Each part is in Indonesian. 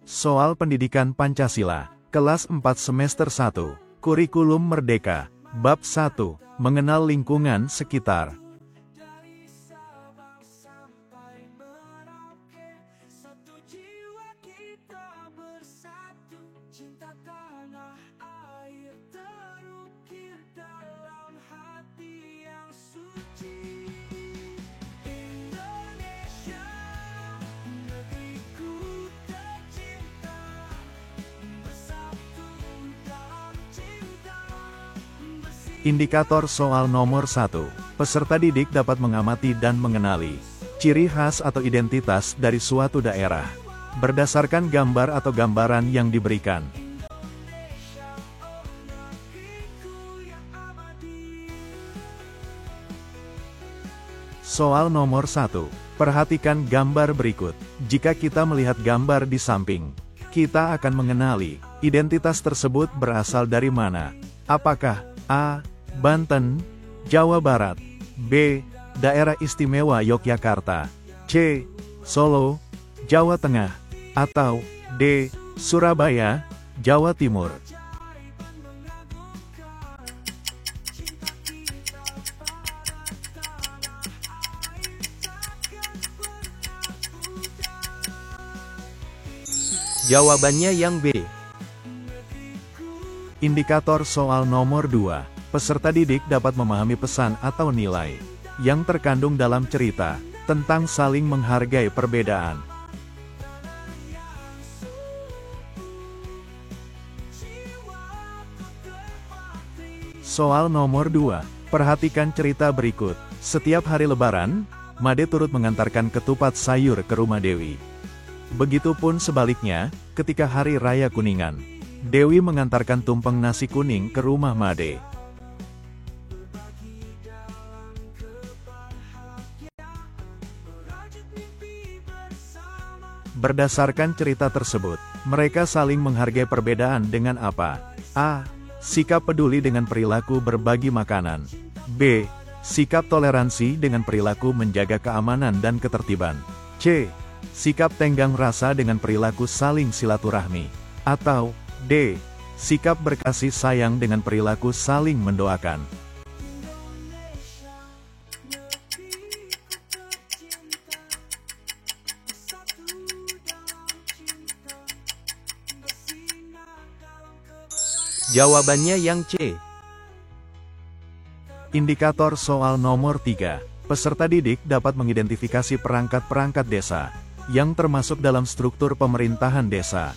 Soal Pendidikan Pancasila, kelas 4 semester 1, Kurikulum Merdeka, bab 1, Mengenal Lingkungan Sekitar. Indikator soal nomor 1. Peserta didik dapat mengamati dan mengenali ciri khas atau identitas dari suatu daerah berdasarkan gambar atau gambaran yang diberikan. Soal nomor 1. Perhatikan gambar berikut. Jika kita melihat gambar di samping, kita akan mengenali identitas tersebut berasal dari mana. Apakah A. Banten, Jawa Barat, B. Daerah Istimewa Yogyakarta, C. Solo, Jawa Tengah, atau D. Surabaya, Jawa Timur. Jawabannya yang B. Indikator soal nomor 2. Peserta didik dapat memahami pesan atau nilai yang terkandung dalam cerita tentang saling menghargai perbedaan. Soal nomor 2. Perhatikan cerita berikut. Setiap hari Lebaran, Made turut mengantarkan ketupat sayur ke rumah Dewi. Begitupun sebaliknya, ketika Hari Raya Kuningan, Dewi mengantarkan tumpeng nasi kuning ke rumah Made. Berdasarkan cerita tersebut, mereka saling menghargai perbedaan dengan apa? A. Sikap peduli dengan perilaku berbagi makanan. B. Sikap toleransi dengan perilaku menjaga keamanan dan ketertiban. C. Sikap tenggang rasa dengan perilaku saling silaturahmi. Atau D. Sikap berkasih sayang dengan perilaku saling mendoakan. Jawabannya yang C. Indikator soal nomor 3. Peserta didik dapat mengidentifikasi perangkat-perangkat desa yang termasuk dalam struktur pemerintahan desa.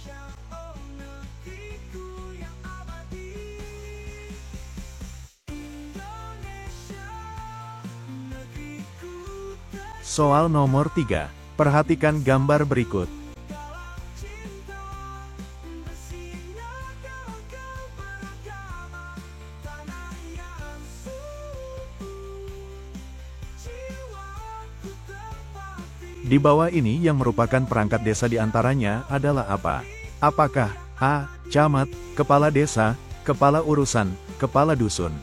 Soal nomor 3. Perhatikan gambar berikut. Di bawah ini yang merupakan perangkat desa diantaranya adalah apa? Apakah A. Camat, Kepala Desa, Kepala Urusan, Kepala Dusun.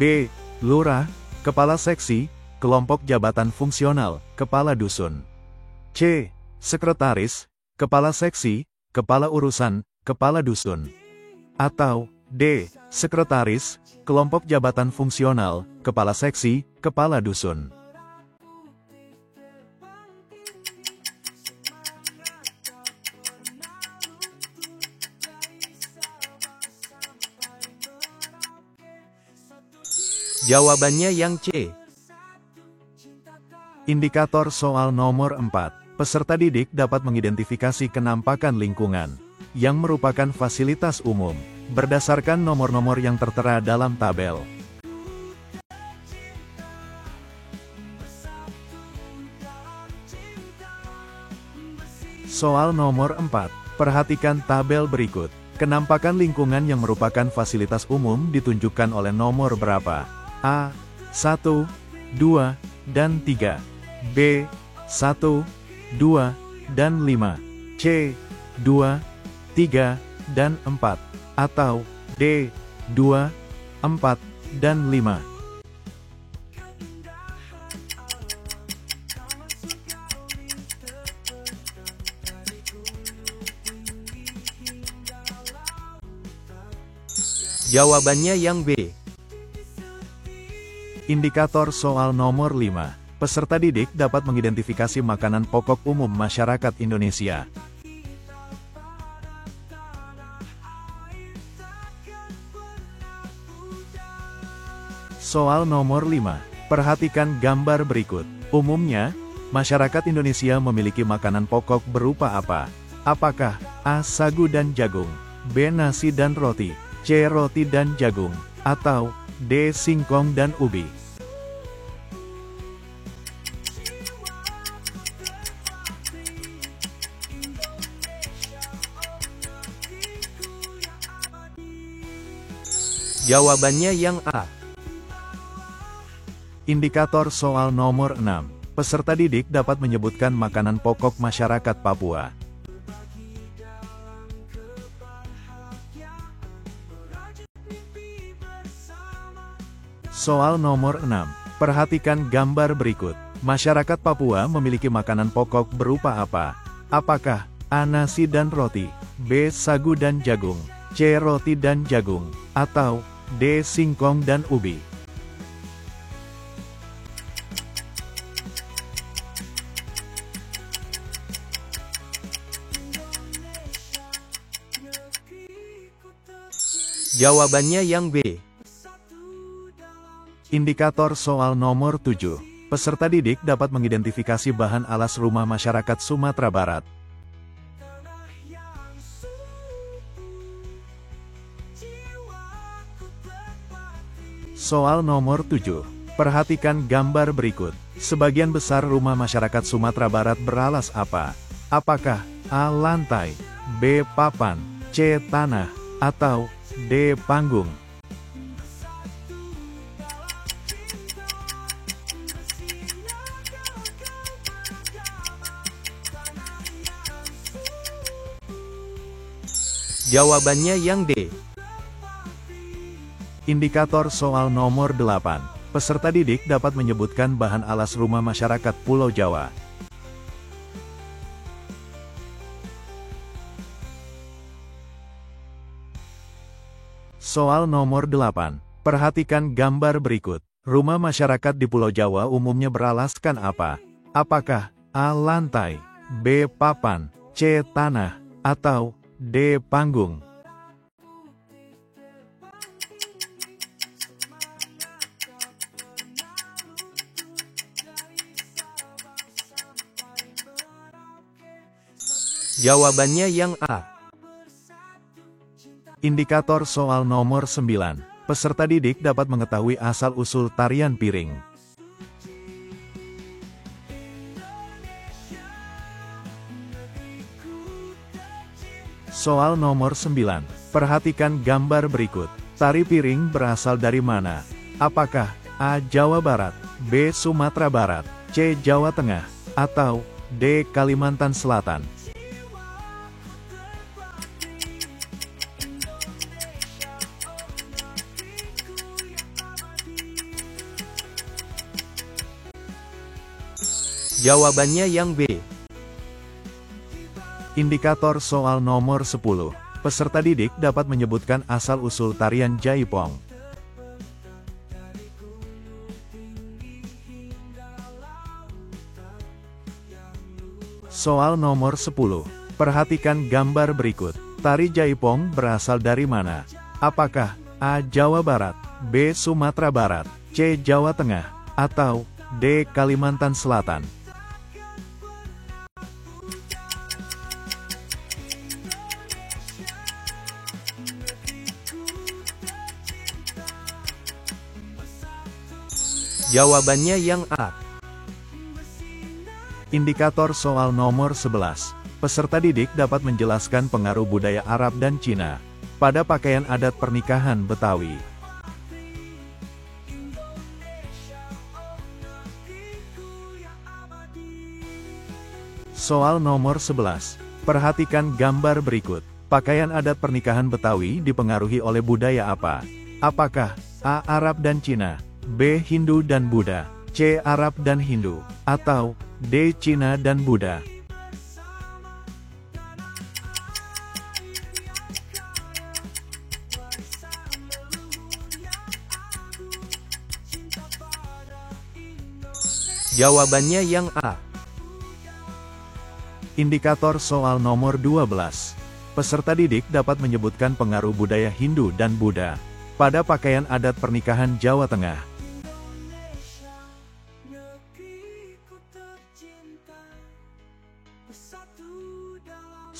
B. Lurah, Kepala Seksi, Kelompok Jabatan Fungsional, Kepala Dusun. C. Sekretaris, Kepala Seksi, Kepala Urusan, Kepala Dusun. Atau D. Sekretaris, Kelompok Jabatan Fungsional, Kepala Seksi, Kepala Dusun. Jawabannya yang C. Indikator soal nomor 4. Peserta didik dapat mengidentifikasi kenampakan lingkungan yang merupakan fasilitas umum berdasarkan nomor-nomor yang tertera dalam tabel. Soal nomor 4. Perhatikan tabel berikut. Kenampakan lingkungan yang merupakan fasilitas umum ditunjukkan oleh nomor berapa? A. 1, 2, dan 3. B. 1, 2, dan 5. C. 2, 3, dan 4. Atau D. 2, 4, dan 5. Jawabannya yang B. Indikator soal nomor 5. Peserta didik dapat mengidentifikasi makanan pokok umum masyarakat Indonesia. Soal nomor 5. Perhatikan gambar berikut. Umumnya, masyarakat Indonesia memiliki makanan pokok berupa apa? Apakah A. Sagu dan jagung, B. Nasi dan roti, C. Roti dan jagung, atau D. Singkong dan ubi? Jawabannya yang A. Indikator soal nomor 6. Peserta didik dapat menyebutkan makanan pokok masyarakat Papua. Soal nomor 6. Perhatikan gambar berikut. Masyarakat Papua memiliki makanan pokok berupa apa? Apakah A. Nasi dan roti, B. Sagu dan jagung, C. Roti dan jagung, atau D. Singkong dan ubi? Jawabannya yang B. Indikator soal nomor 7. Peserta didik dapat mengidentifikasi bahan alas rumah masyarakat Sumatera Barat. Soal nomor 7. Perhatikan gambar berikut. Sebagian besar rumah masyarakat Sumatera Barat beralas apa? Apakah A. Lantai, B. Papan, C. Tanah, atau D. Panggung? Jawabannya yang D. Indikator soal nomor 8. Peserta didik dapat menyebutkan bahan alas rumah masyarakat Pulau Jawa. Soal nomor 8. Perhatikan gambar berikut. Rumah masyarakat di Pulau Jawa umumnya beralaskan apa? Apakah A. Lantai, B. Papan, C. Tanah, atau D. Panggung? Jawabannya yang A. Indikator soal nomor 9. Peserta didik dapat mengetahui asal-usul tarian piring. Soal nomor 9. Perhatikan gambar berikut. Tari piring berasal dari mana? Apakah A. Jawa Barat, B. Sumatera Barat, C. Jawa Tengah, atau D. Kalimantan Selatan? Jawabannya yang B. Indikator soal nomor 10. Peserta didik dapat menyebutkan asal-usul tarian Jaipong. Soal nomor 10. Perhatikan gambar berikut. Tari Jaipong berasal dari mana? Apakah A. Jawa Barat, B. Sumatera Barat, C. Jawa Tengah, atau D. Kalimantan Selatan? Jawabannya yang A. Indikator soal nomor 11. Peserta didik dapat menjelaskan pengaruh budaya Arab dan Cina pada pakaian adat pernikahan Betawi. Soal nomor 11. Perhatikan gambar berikut. Pakaian adat pernikahan Betawi dipengaruhi oleh budaya apa? Apakah A. Arab dan Cina, B. Hindu dan Buddha, C. Arab dan Hindu, atau D. Cina dan Buddha? Jawabannya yang A. Indikator soal nomor 12. Peserta didik dapat menyebutkan pengaruh budaya Hindu dan Buddha pada pakaian adat pernikahan Jawa Tengah.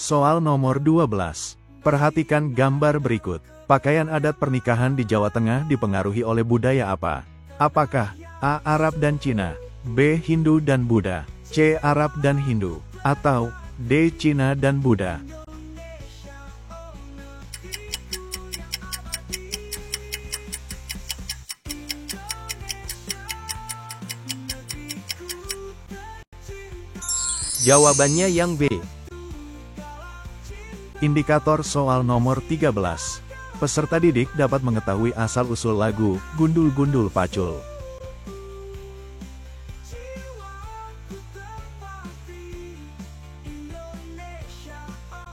Soal nomor 12. Perhatikan gambar berikut. Pakaian adat pernikahan di Jawa Tengah dipengaruhi oleh budaya apa? Apakah A. Arab dan Cina, B. Hindu dan Buddha, C. Arab dan Hindu, atau D. Cina dan Buddha? Jawabannya yang B. Indikator soal nomor 13. Peserta didik dapat mengetahui asal-usul lagu Gundul-Gundul Pacul.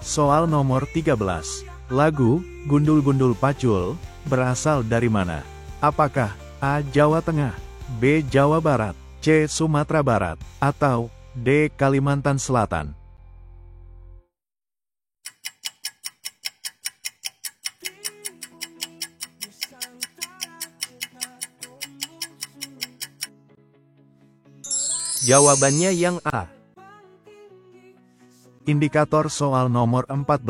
Soal nomor 13. Lagu Gundul-Gundul Pacul berasal dari mana? Apakah A. Jawa Tengah, B. Jawa Barat, C. Sumatera Barat, atau D. Kalimantan Selatan? Jawabannya yang A. Indikator soal nomor 14.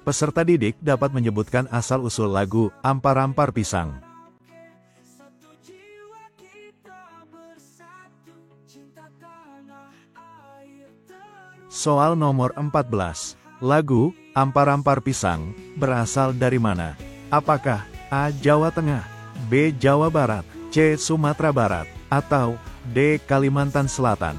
Peserta didik dapat menyebutkan asal-usul lagu Ampar-Ampar Pisang. Soal nomor 14. Lagu Ampar-Ampar Pisang berasal dari mana? Apakah A. Jawa Tengah, B. Jawa Barat, C. Sumatera Barat, atau D. Kalimantan Selatan?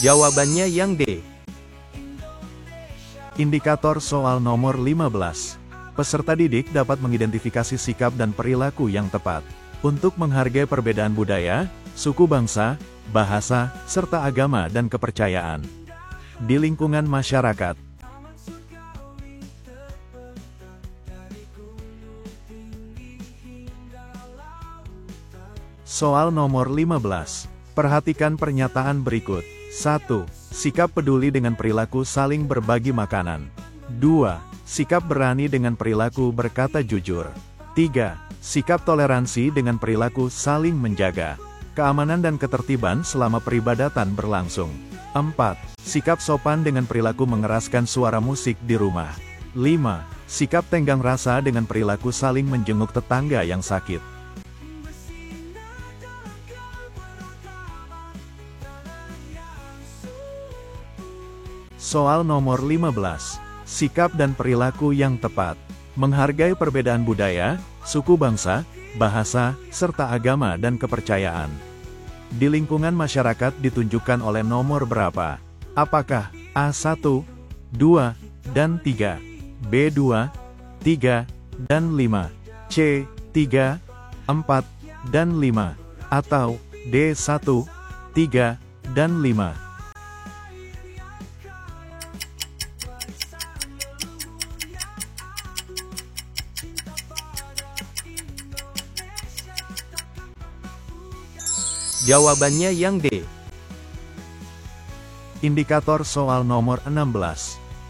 Jawabannya yang D. Indikator soal nomor 15. Peserta didik dapat mengidentifikasi sikap dan perilaku yang tepat untuk menghargai perbedaan budaya, suku bangsa, bahasa, serta agama dan kepercayaan di lingkungan masyarakat. Soal nomor 15. Perhatikan pernyataan berikut. 1. Sikap peduli dengan perilaku saling berbagi makanan. 2. Sikap berani dengan perilaku berkata jujur. 3. Sikap toleransi dengan perilaku saling menjaga keamanan dan ketertiban selama peribadatan berlangsung. 4. Sikap sopan dengan perilaku mengeraskan suara musik di rumah. 5. Sikap tenggang rasa dengan perilaku saling menjenguk tetangga yang sakit. Soal nomor 15. Sikap dan perilaku yang tepat. Menghargai perbedaan budaya, suku bangsa, bahasa, serta agama dan kepercayaan di lingkungan masyarakat ditunjukkan oleh nomor berapa? Apakah A1, 2, dan 3, B2, 3, dan 5, C3, 4, dan 5, atau D1, 3, dan 5? Jawabannya yang D. Indikator soal nomor 16.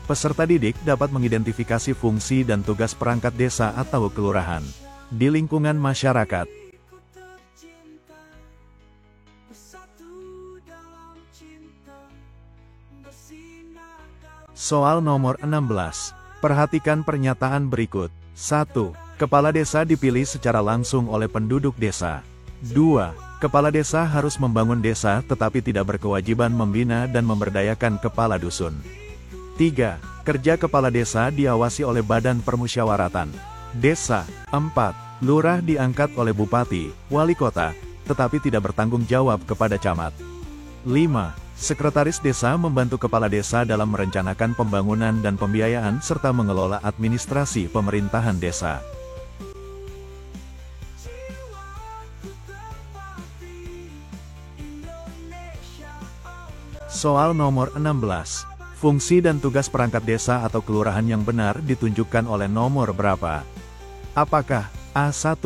Peserta didik dapat mengidentifikasi fungsi dan tugas perangkat desa atau kelurahan di lingkungan masyarakat. Soal nomor 16. Perhatikan pernyataan berikut. 1. Kepala desa dipilih secara langsung oleh penduduk desa. 2. Kepala desa harus membangun desa tetapi tidak berkewajiban membina dan memberdayakan kepala dusun. 3. Kerja kepala desa diawasi oleh badan permusyawaratan desa. 4. Lurah diangkat oleh bupati, wali kota, tetapi tidak bertanggung jawab kepada camat. 5. Sekretaris desa membantu kepala desa dalam merencanakan pembangunan dan pembiayaan serta mengelola administrasi pemerintahan desa. Soal nomor 16. Fungsi dan tugas perangkat desa atau kelurahan yang benar ditunjukkan oleh nomor berapa? Apakah A1,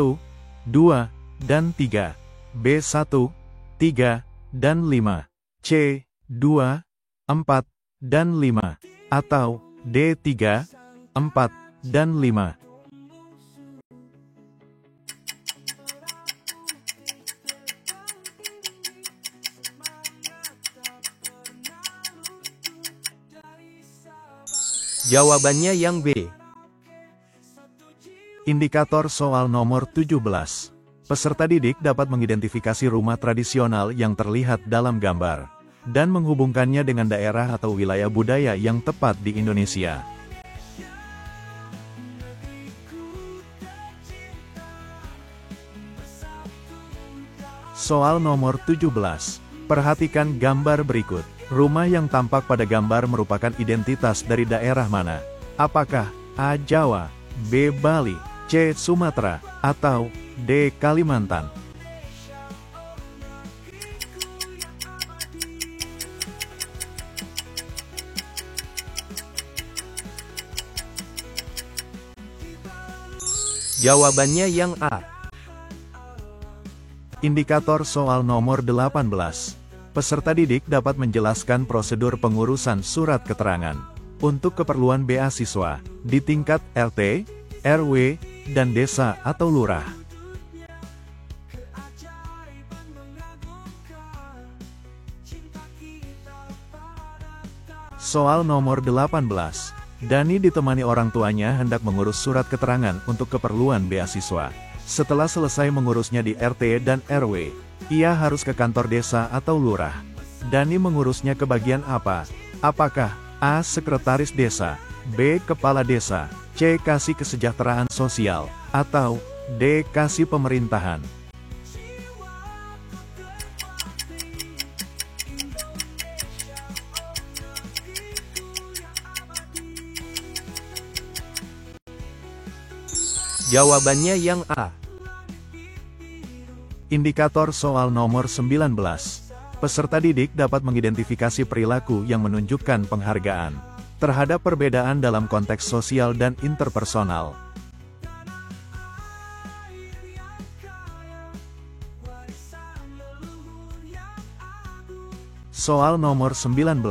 2, dan 3, B1, 3, dan 5, C, 2, 4, dan 5, atau D3, 4, dan 5? Jawabannya yang B. Indikator soal nomor 17. Peserta didik dapat mengidentifikasi rumah tradisional yang terlihat dalam gambar, dan menghubungkannya dengan daerah atau wilayah budaya yang tepat di Indonesia. Soal nomor 17. Perhatikan gambar berikut. Rumah yang tampak pada gambar merupakan identitas dari daerah mana? Apakah A. Jawa, B. Bali, C. Sumatera, atau D. Kalimantan? Jawabannya yang A. Indikator soal nomor 18. Peserta didik dapat menjelaskan prosedur pengurusan surat keterangan untuk keperluan beasiswa di tingkat RT, RW, dan desa atau lurah. Soal nomor 18. Dani ditemani orang tuanya hendak mengurus surat keterangan untuk keperluan beasiswa. Setelah selesai mengurusnya di RT dan RW, ia harus ke kantor desa atau lurah. Dani mengurusnya ke bagian apa? Apakah A. Sekretaris desa, B. Kepala desa, C. Kasih kesejahteraan sosial, atau D. Kasih pemerintahan? Jawabannya yang A. Indikator soal nomor 19. Peserta didik dapat mengidentifikasi perilaku yang menunjukkan penghargaan terhadap perbedaan dalam konteks sosial dan interpersonal. Soal nomor 19.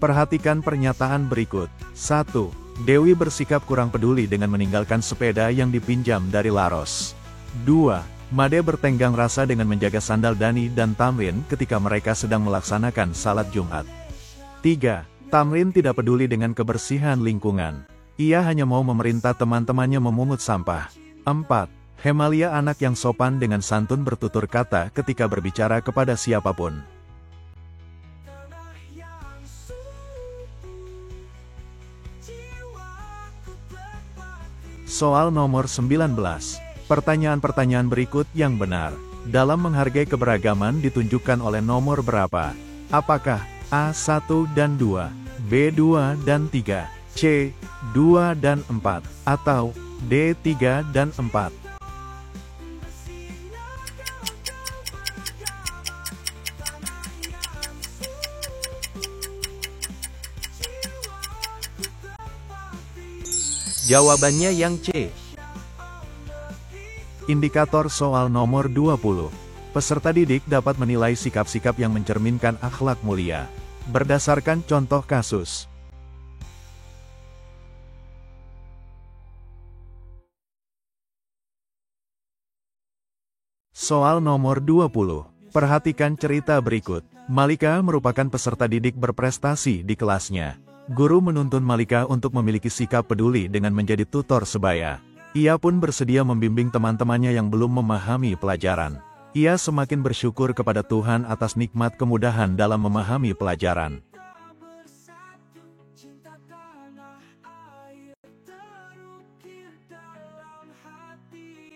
Perhatikan pernyataan berikut. 1. Dewi bersikap kurang peduli dengan meninggalkan sepeda yang dipinjam dari Laros. 2. Made bertenggang rasa dengan menjaga sandal Dani dan Tamrin ketika mereka sedang melaksanakan salat Jumat. 3. Tamrin tidak peduli dengan kebersihan lingkungan. Ia hanya mau memerintah teman-temannya memungut sampah. 4. Hemalia anak yang sopan dengan santun bertutur kata ketika berbicara kepada siapapun. Soal nomor 19. Pertanyaan-pertanyaan berikut yang benar dalam menghargai keberagaman ditunjukkan oleh nomor berapa? Apakah A1 dan 2, B2 dan 3, C 2 dan 4, atau D3 dan 4? Jawabannya yang C. Indikator soal nomor 20. Peserta didik dapat menilai sikap-sikap yang mencerminkan akhlak mulia berdasarkan contoh kasus. Soal nomor 20. Perhatikan cerita berikut. Malika merupakan peserta didik berprestasi di kelasnya. Guru menuntun Malika untuk memiliki sikap peduli dengan menjadi tutor sebaya. Ia pun bersedia membimbing teman-temannya yang belum memahami pelajaran. Ia semakin bersyukur kepada Tuhan atas nikmat kemudahan dalam memahami pelajaran.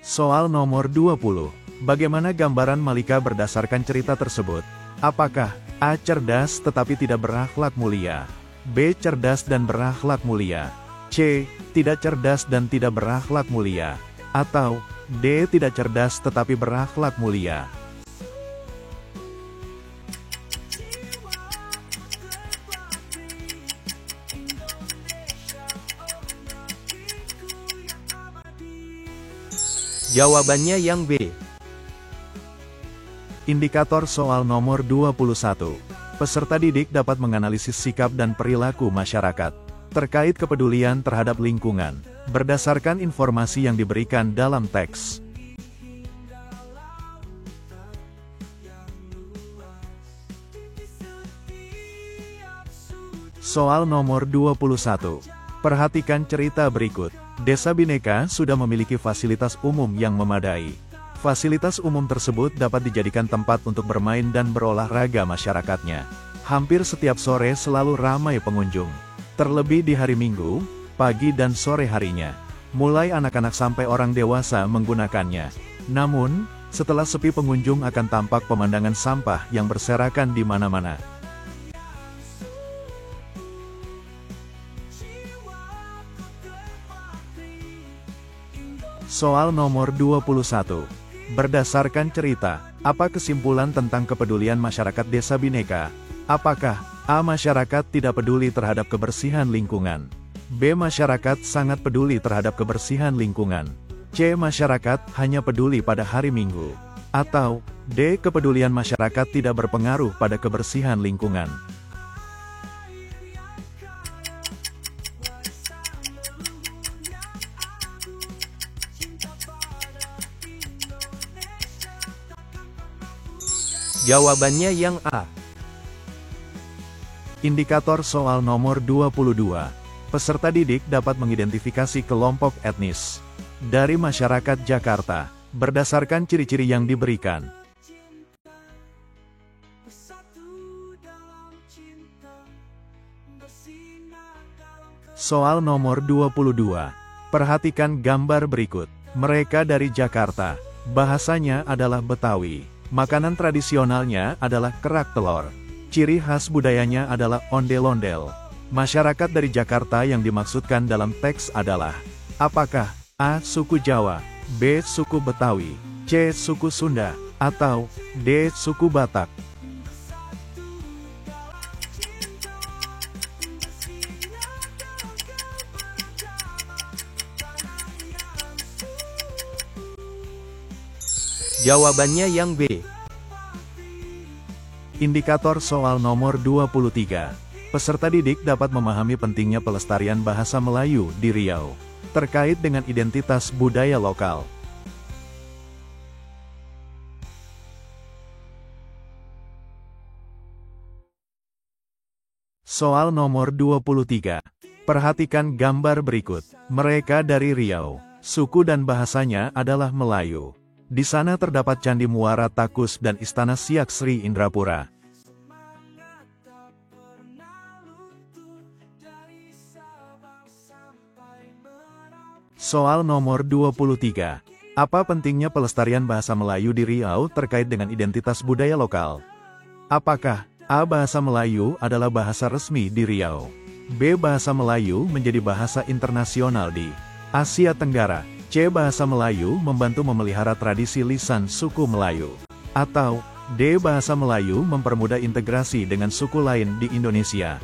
Soal nomor 20. Bagaimana gambaran Malika berdasarkan cerita tersebut? Apakah A. Cerdas tetapi tidak berakhlak mulia, B. Cerdas dan berakhlak mulia, C. Tidak cerdas dan tidak berakhlak mulia, atau D. Tidak cerdas tetapi berakhlak mulia? Jawabannya yang B. Indikator soal nomor 21. Peserta didik dapat menganalisis sikap dan perilaku masyarakat terkait kepedulian terhadap lingkungan, berdasarkan informasi yang diberikan dalam teks. Soal nomor 21. Perhatikan cerita berikut. Desa Bhinneka sudah memiliki fasilitas umum yang memadai. Fasilitas umum tersebut dapat dijadikan tempat untuk bermain dan berolahraga masyarakatnya. Hampir setiap sore selalu ramai pengunjung. Terlebih di hari Minggu, pagi dan sore harinya. Mulai anak-anak sampai orang dewasa menggunakannya. Namun, setelah sepi pengunjung akan tampak pemandangan sampah yang berserakan di mana-mana. Soal nomor 21. Berdasarkan cerita, apa kesimpulan tentang kepedulian masyarakat Desa Bhinneka? Apakah A. Masyarakat tidak peduli terhadap kebersihan lingkungan? B. Masyarakat sangat peduli terhadap kebersihan lingkungan? C. Masyarakat hanya peduli pada hari Minggu? Atau D. Kepedulian masyarakat tidak berpengaruh pada kebersihan lingkungan? Jawabannya yang A. Indikator soal nomor 22. Peserta didik dapat mengidentifikasi kelompok etnis dari masyarakat Jakarta, berdasarkan ciri-ciri yang diberikan. Soal nomor 22. Perhatikan gambar berikut. Mereka dari Jakarta. Bahasanya adalah Betawi. Makanan tradisionalnya adalah kerak telur. Ciri khas budayanya adalah ondel-ondel. Masyarakat dari Jakarta yang dimaksudkan dalam teks adalah: apakah A. Suku Jawa, B. Suku Betawi, C. Suku Sunda, atau D. Suku Batak? Jawabannya yang B. Indikator soal nomor 23. Peserta didik dapat memahami pentingnya pelestarian bahasa Melayu di Riau, terkait dengan identitas budaya lokal. Soal nomor 23. Perhatikan gambar berikut. Mereka dari Riau. Suku dan bahasanya adalah Melayu. Di sana terdapat Candi Muara Takus dan Istana Siak Sri Indrapura. Soal nomor 23. Apa pentingnya pelestarian bahasa Melayu di Riau terkait dengan identitas budaya lokal? Apakah A. Bahasa Melayu adalah bahasa resmi di Riau? B. Bahasa Melayu menjadi bahasa internasional di Asia Tenggara? C. Bahasa Melayu membantu memelihara tradisi lisan suku Melayu? Atau D. Bahasa Melayu mempermudah integrasi dengan suku lain di Indonesia?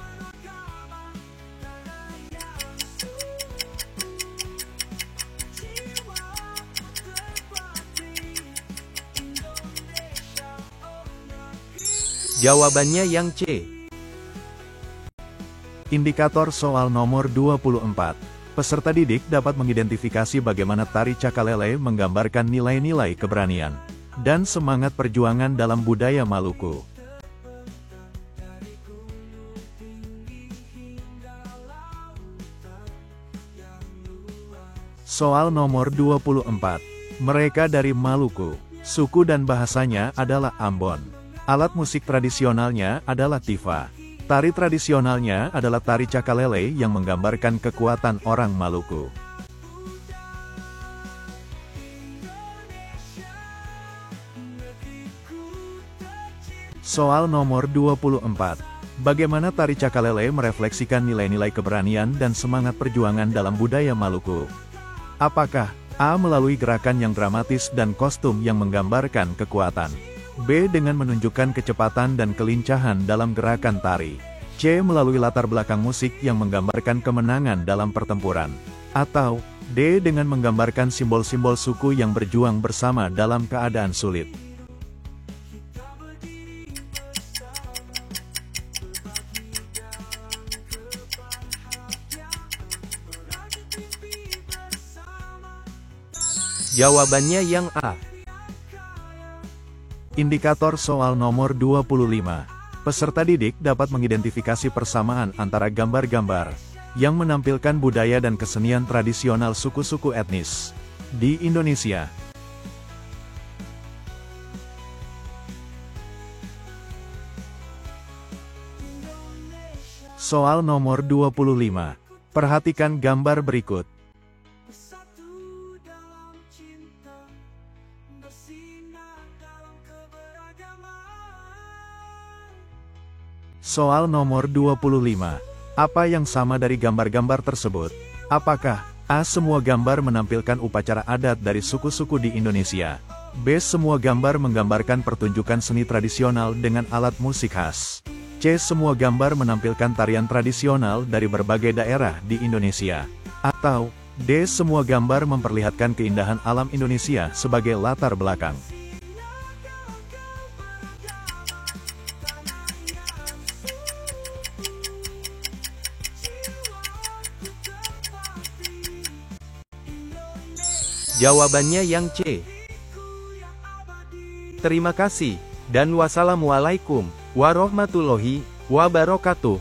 Jawabannya yang C. Indikator soal nomor 24. Peserta didik dapat mengidentifikasi bagaimana tari Cakalele menggambarkan nilai-nilai keberanian dan semangat perjuangan dalam budaya Maluku. Soal nomor 24. Mereka dari Maluku. Suku dan bahasanya adalah Ambon. Alat musik tradisionalnya adalah tifa. Tari tradisionalnya adalah tari Cakalele yang menggambarkan kekuatan orang Maluku. Soal nomor 24. Bagaimana tari Cakalele merefleksikan nilai-nilai keberanian dan semangat perjuangan dalam budaya Maluku? Apakah A. Melalui gerakan yang dramatis dan kostum yang menggambarkan kekuatan? B. Dengan menunjukkan kecepatan dan kelincahan dalam gerakan tari? C. Melalui latar belakang musik yang menggambarkan kemenangan dalam pertempuran? Atau D. Dengan menggambarkan simbol-simbol suku yang berjuang bersama dalam keadaan sulit. Jawabannya yang A. Indikator soal nomor 25. Peserta didik dapat mengidentifikasi persamaan antara gambar-gambar yang menampilkan budaya dan kesenian tradisional suku-suku etnis di Indonesia. Soal nomor 25. Perhatikan gambar berikut. Soal nomor 25. Apa yang sama dari gambar-gambar tersebut? Apakah A. Semua gambar menampilkan upacara adat dari suku-suku di Indonesia? B. Semua gambar menggambarkan pertunjukan seni tradisional dengan alat musik khas? C. Semua gambar menampilkan tarian tradisional dari berbagai daerah di Indonesia? Atau D. Semua gambar memperlihatkan keindahan alam Indonesia sebagai latar belakang? Jawabannya yang C. Terima kasih, dan wassalamualaikum warahmatullahi wabarakatuh.